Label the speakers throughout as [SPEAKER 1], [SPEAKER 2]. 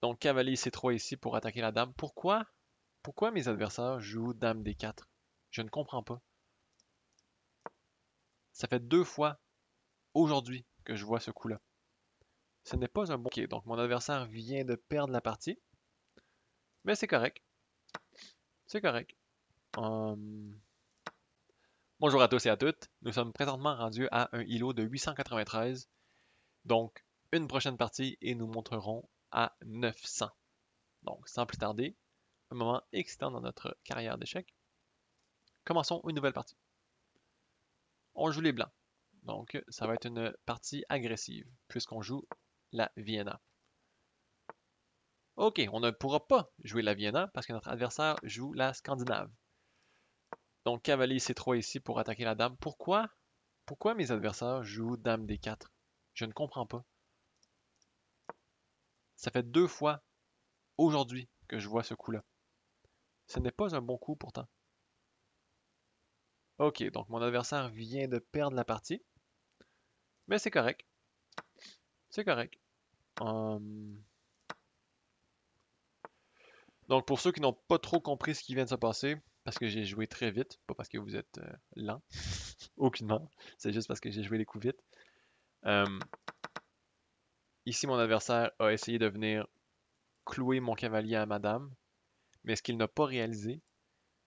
[SPEAKER 1] Donc cavalier C3 ici pour attaquer la dame. Pourquoi mes adversaires jouent dame D4? Je ne comprends pas. Ça fait 2 fois aujourd'hui que je vois ce coup-là. Ce n'est pas un bon... Ok, donc mon adversaire vient de perdre la partie. Mais c'est correct. C'est correct. Hum, Bonjour à tous et à toutes. Nous sommes présentement rendus à un îlot de 893. Donc, une prochaine partie et nous monterons à 900. Donc, sans plus tarder, un moment excitant dans notre carrière d'échecs. Commençons une nouvelle partie. On joue les blancs. Donc, ça va être une partie agressive, puisqu'on joue la Vienna. Ok, on ne pourra pas jouer la Vienna parce que notre adversaire joue la Scandinave. Donc, cavalier C3 ici pour attaquer la dame. Pourquoi mes adversaires jouent dame D4? Je ne comprends pas. Ça fait 2 fois aujourd'hui que je vois ce coup-là. Ce n'est pas un bon coup pourtant. Ok, donc mon adversaire vient de perdre la partie. Mais c'est correct. C'est correct. Hum, Donc pour ceux qui n'ont pas trop compris ce qui vient de se passer, parce que j'ai joué très vite, pas parce que vous êtes lent, aucunement, c'est juste parce que j'ai joué les coups vite. Hum, Ici mon adversaire a essayé de venir clouer mon cavalier à ma dame, mais ce qu'il n'a pas réalisé,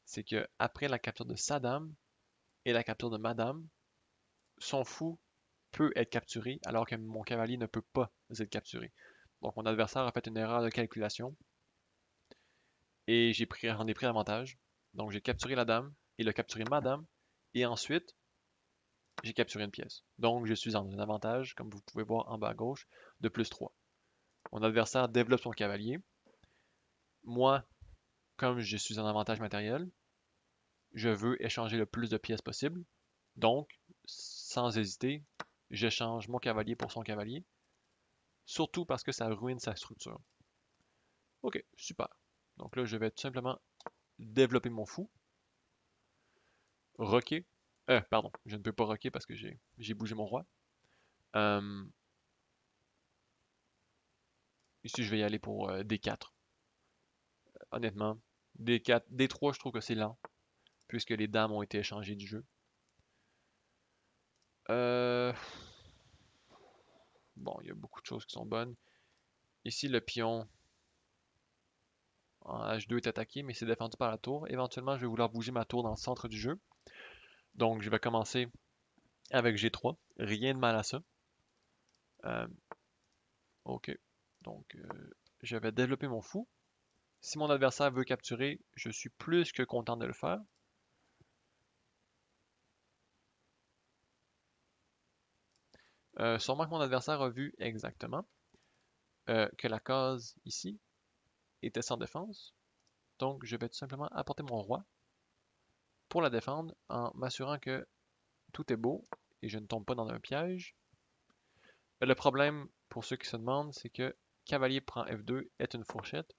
[SPEAKER 1] c'est que après la capture de sa dame et la capture de ma dame, son fou peut être capturé alors que mon cavalier ne peut pas être capturé. Donc mon adversaire a fait une erreur de calculation et j'en ai pris avantage. Donc j'ai capturé la dame, il a capturé ma dame et ensuite j'ai capturé une pièce. Donc je suis en un avantage, comme vous pouvez voir en bas à gauche, de +3. Mon adversaire développe son cavalier. Moi, comme je suis en avantage matériel, je veux échanger le plus de pièces possible. Donc, sans hésiter, j'échange mon cavalier pour son cavalier. Surtout parce que ça ruine sa structure. Ok, super. Donc là, je vais tout simplement développer mon fou. Roquer. Pardon, je ne peux pas roquer parce que j'ai bougé mon roi. Euh, Ici, je vais y aller pour D4. Honnêtement, D4, D3, je trouve que c'est lent, puisque les dames ont été échangées du jeu. Euh, Bon, il y a beaucoup de choses qui sont bonnes. Ici, le pion en H2 est attaqué, mais c'est défendu par la tour. Éventuellement, je vais vouloir bouger ma tour dans le centre du jeu. Donc, je vais commencer avec G3. Rien de mal à ça. Euh, ok. Donc, je vais développer mon fou. Si mon adversaire veut capturer, je suis plus que content de le faire. Sûrement que mon adversaire a vu exactement que la case ici était sans défense. Donc, je vais tout simplement apporter mon roi pour la défendre en m'assurant que tout est beau et je ne tombe pas dans un piège. Le problème, pour ceux qui se demandent, c'est que cavalier prend F2 est une fourchette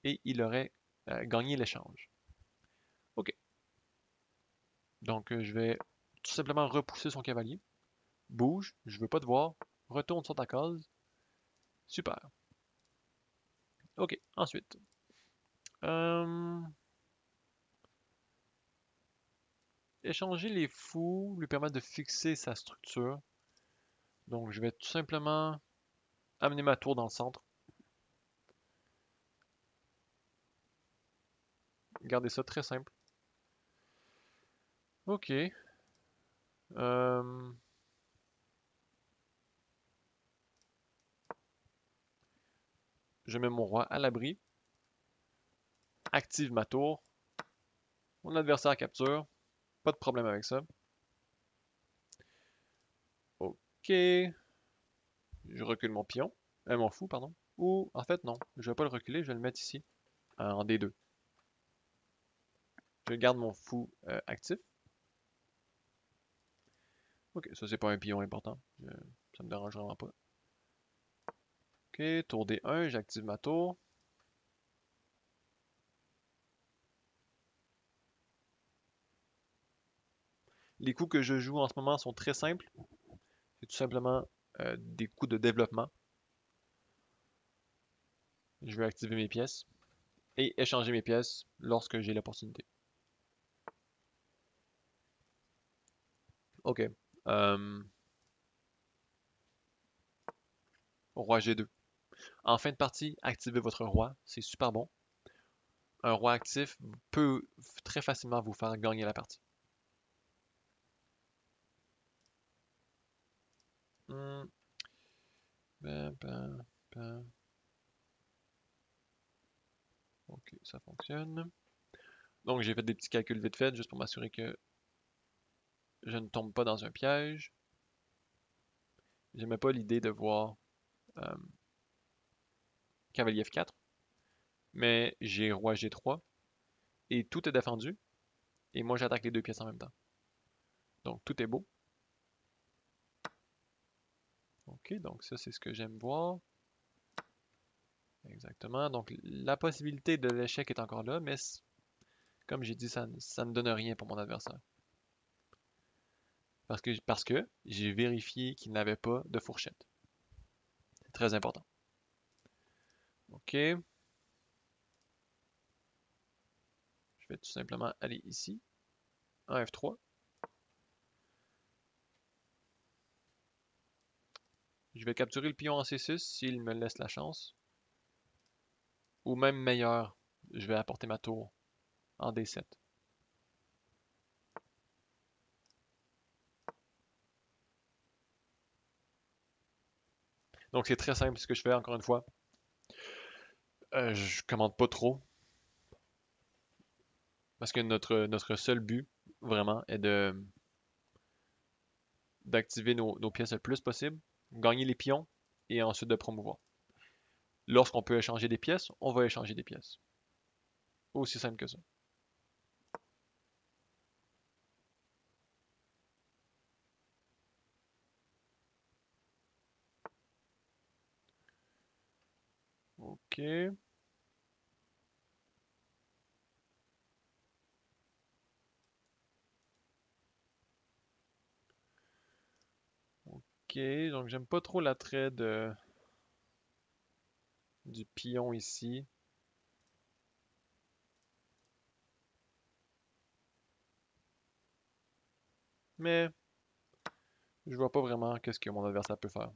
[SPEAKER 1] et il aurait gagné l'échange. Ok, donc je vais tout simplement repousser son cavalier. Bouge, je veux pas te voir. Retourne sur ta case. Super. Ok, ensuite. Euh, Échanger les fous lui permet de fixer sa structure. Donc je vais tout simplement amener ma tour dans le centre. Garder ça très simple. Ok. Euh, je mets mon roi à l'abri. Active ma tour. Mon adversaire capture. Pas de problème avec ça. Ok. Je recule mon pion. Mon fou, pardon. Ou, en fait, non. Je vais pas le reculer, je vais le mettre ici. En D2. Je garde mon fou actif. Ok, ça c'est pas un pion important. Ça me dérange vraiment pas. Ok, tour D1, j'active ma tour. Les coups que je joue en ce moment sont très simples. C'est tout simplement des coups de développement. Je vais activer mes pièces et échanger mes pièces lorsque j'ai l'opportunité. Ok. Roi G2. En fin de partie, activez votre roi. C'est super bon. Un roi actif peut très facilement vous faire gagner la partie. Hmm. Ben, ben, ben. Ok, ça fonctionne. Donc j'ai fait des petits calculs vite fait juste pour m'assurer que je ne tombe pas dans un piège. J'aimais pas l'idée de voir euh, cavalier F4, mais j'ai roi G3 et tout est défendu et moi j'attaque les deux pièces en même temps. Donc tout est beau. Ok, donc ça c'est ce que j'aime voir. Exactement. Donc la possibilité de l'échec est encore là, mais comme j'ai dit, ça ne donne rien pour mon adversaire. Parce que j'ai vérifié qu'il n'avait pas de fourchette. C'est très important. Ok. Je vais tout simplement aller ici. Un F3. Je vais capturer le pion en C6 s'il me laisse la chance. Ou même meilleur, je vais apporter ma tour en D7. Donc c'est très simple ce que je fais encore une fois. Je commande pas trop. Parce que notre seul but, vraiment, est d'activer nos pièces le plus possible, gagner les pions et ensuite de promouvoir. Lorsqu'on peut échanger des pièces, on va échanger des pièces. Aussi simple que ça. Ok. Ok, donc j'aime pas trop l'attrait du pion ici. Mais je vois pas vraiment qu'est-ce que mon adversaire peut faire.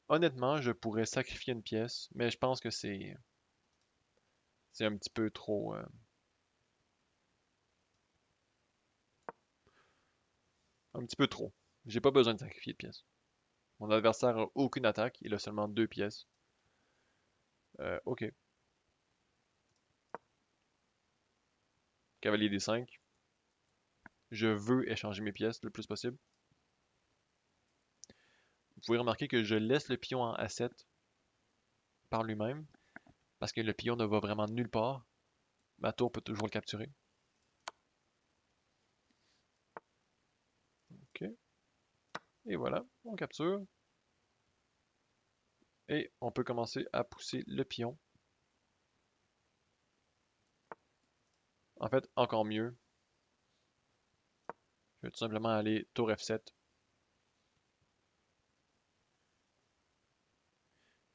[SPEAKER 1] Honnêtement, je pourrais sacrifier une pièce, mais je pense que c'est un petit peu trop. Un petit peu trop. J'ai pas besoin de sacrifier de pièces. Mon adversaire a aucune attaque, il a seulement deux pièces. Ok. Cavalier D5. Je veux échanger mes pièces le plus possible. Vous pouvez remarquer que je laisse le pion en A7 par lui-même, parce que le pion ne va vraiment nulle part. Ma tour peut toujours le capturer. Ok. Et voilà, on capture. Et on peut commencer à pousser le pion. En fait, encore mieux. Je vais tout simplement aller tour F7.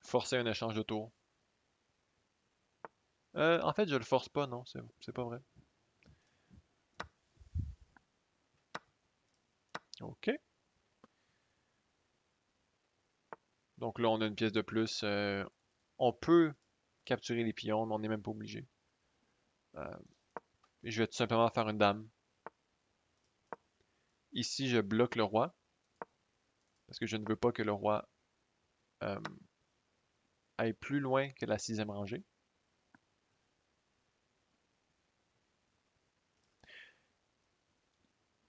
[SPEAKER 1] Forcer un échange de tour. En fait, je le force pas, non, c'est pas vrai. Ok. Donc là, on a une pièce de plus. On peut capturer les pions, mais on n'est même pas obligé. Euh, je vais tout simplement faire une dame. Ici, je bloque le roi, parce que je ne veux pas que le roi euh, aille plus loin que la sixième rangée.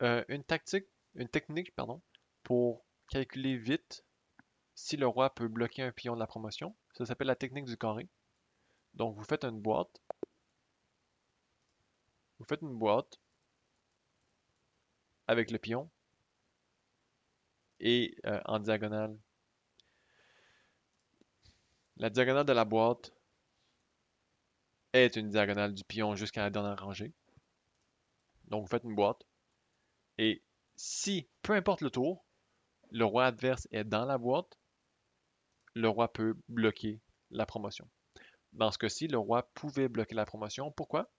[SPEAKER 1] Une technique, pardon, pour calculer vite si le roi peut bloquer un pion de la promotion, ça s'appelle la technique du carré. Donc vous faites une boîte avec le pion et en diagonale. La diagonale de la boîte est une diagonale du pion jusqu'à la dernière rangée. Donc vous faites une boîte et si, peu importe le tour, le roi adverse est dans la boîte, le roi peut bloquer la promotion. Dans ce cas-ci, le roi pouvait bloquer la promotion. Pourquoi?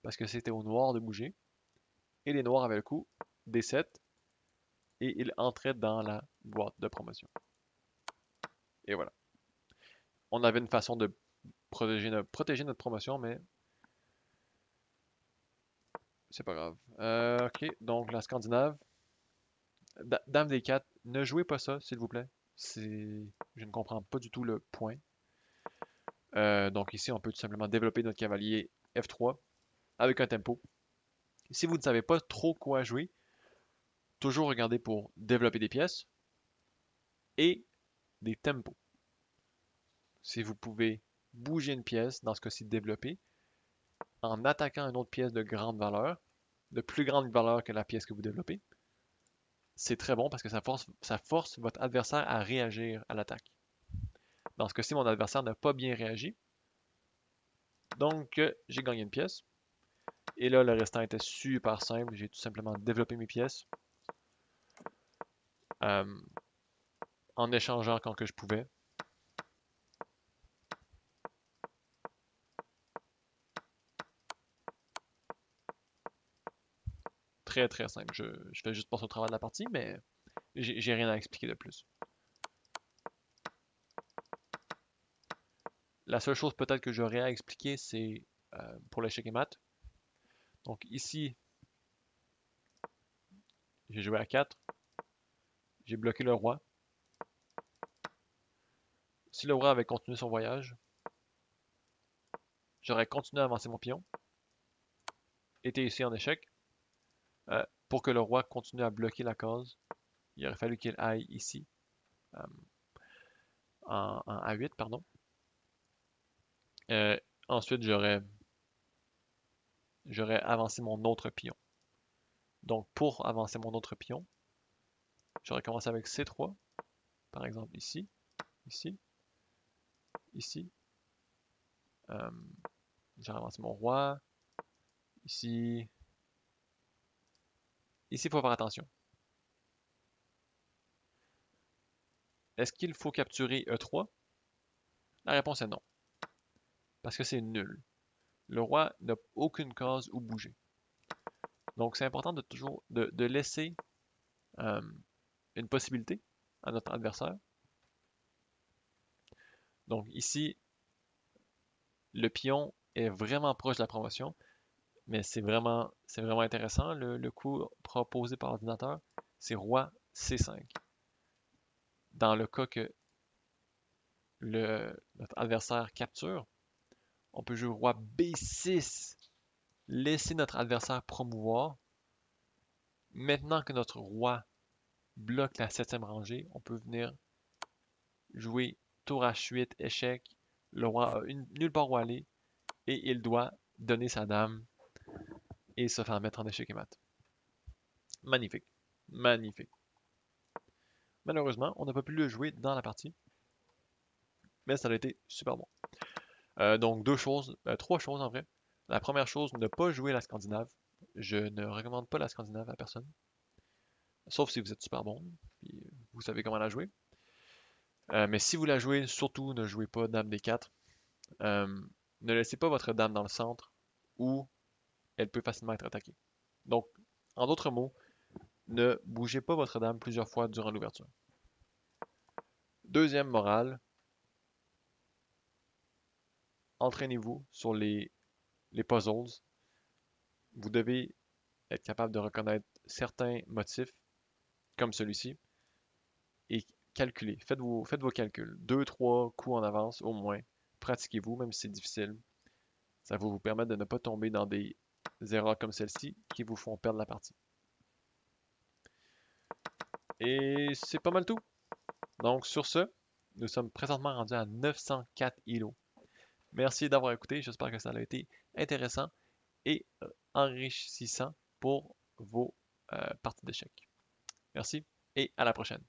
[SPEAKER 1] Parce que c'était au noir de bouger. Et les noirs avaient le coup des 7 et ils entraient dans la boîte de promotion. Et voilà. On avait une façon de protéger notre promotion, mais c'est pas grave. Ok, donc la Scandinave. Dame des 4, ne jouez pas ça, s'il vous plaît. Je ne comprends pas du tout le point. Donc ici, on peut tout simplement développer notre cavalier F3 avec un tempo. Si vous ne savez pas trop quoi jouer, toujours regardez pour développer des pièces et des tempos. Si vous pouvez bouger une pièce, dans ce cas-ci développer, en attaquant une autre pièce de grande valeur, de plus grande valeur que la pièce que vous développez, c'est très bon parce que ça force votre adversaire à réagir à l'attaque. Dans ce cas-ci, mon adversaire n'a pas bien réagi. Donc, j'ai gagné une pièce. Et là, le restant était super simple. J'ai tout simplement développé mes pièces euh, en échangeant quand que je pouvais. Très très simple. Je fais juste passer au travers de la partie, mais j'ai rien à expliquer de plus. La seule chose peut-être que j'aurais à expliquer, c'est pour l'échec et mat. Donc ici, j'ai joué à 4. J'ai bloqué le roi. Si le roi avait continué son voyage, j'aurais continué à avancer mon pion. Était ici en échec. Pour que le roi continue à bloquer la case, il aurait fallu qu'il aille ici, euh, en A8, pardon. Ensuite, j'aurais avancé mon autre pion. Donc, pour avancer mon autre pion, j'aurais commencé avec C3, par exemple ici, ici, ici. Euh, j'aurais avancé mon roi, ici. Ici, il faut faire attention. Est-ce qu'il faut capturer E3? La réponse est non, parce que c'est nul. Le roi n'a aucune case où bouger. Donc, c'est important de toujours de laisser euh, une possibilité à notre adversaire. Donc ici, le pion est vraiment proche de la promotion, mais c'est vraiment intéressant. Le coup proposé par l'ordinateur, c'est roi C5. Dans le cas que notre adversaire capture, on peut jouer roi B6, laisser notre adversaire promouvoir. Maintenant que notre roi bloque la 7e rangée, on peut venir jouer tour H8, échec. Le roi a nulle part où aller et il doit donner sa dame et se faire mettre en échec et mat. Magnifique. Magnifique. Malheureusement, on n'a pas pu le jouer dans la partie, mais ça a été super bon. Donc trois choses en vrai. La première chose, ne pas jouer la Scandinave. Je ne recommande pas la Scandinave à personne. Sauf si vous êtes super bon, puis vous savez comment la jouer. Mais si vous la jouez, surtout ne jouez pas Dame D4. Ne laissez pas votre dame dans le centre où elle peut facilement être attaquée. Donc, en d'autres mots, ne bougez pas votre dame plusieurs fois durant l'ouverture. Deuxième morale, entraînez-vous sur les puzzles. Vous devez être capable de reconnaître certains motifs, comme celui-ci, et calculer. Faites vos calculs. 2, 3 coups en avance au moins. Pratiquez-vous, même si c'est difficile. Ça va vous permettre de ne pas tomber dans des erreurs comme celle-ci qui vous font perdre la partie. Et c'est pas mal tout. Donc sur ce, nous sommes présentement rendus à 904 îlots. Merci d'avoir écouté. J'espère que ça a été intéressant et enrichissant pour vos parties d'échecs. Merci et à la prochaine.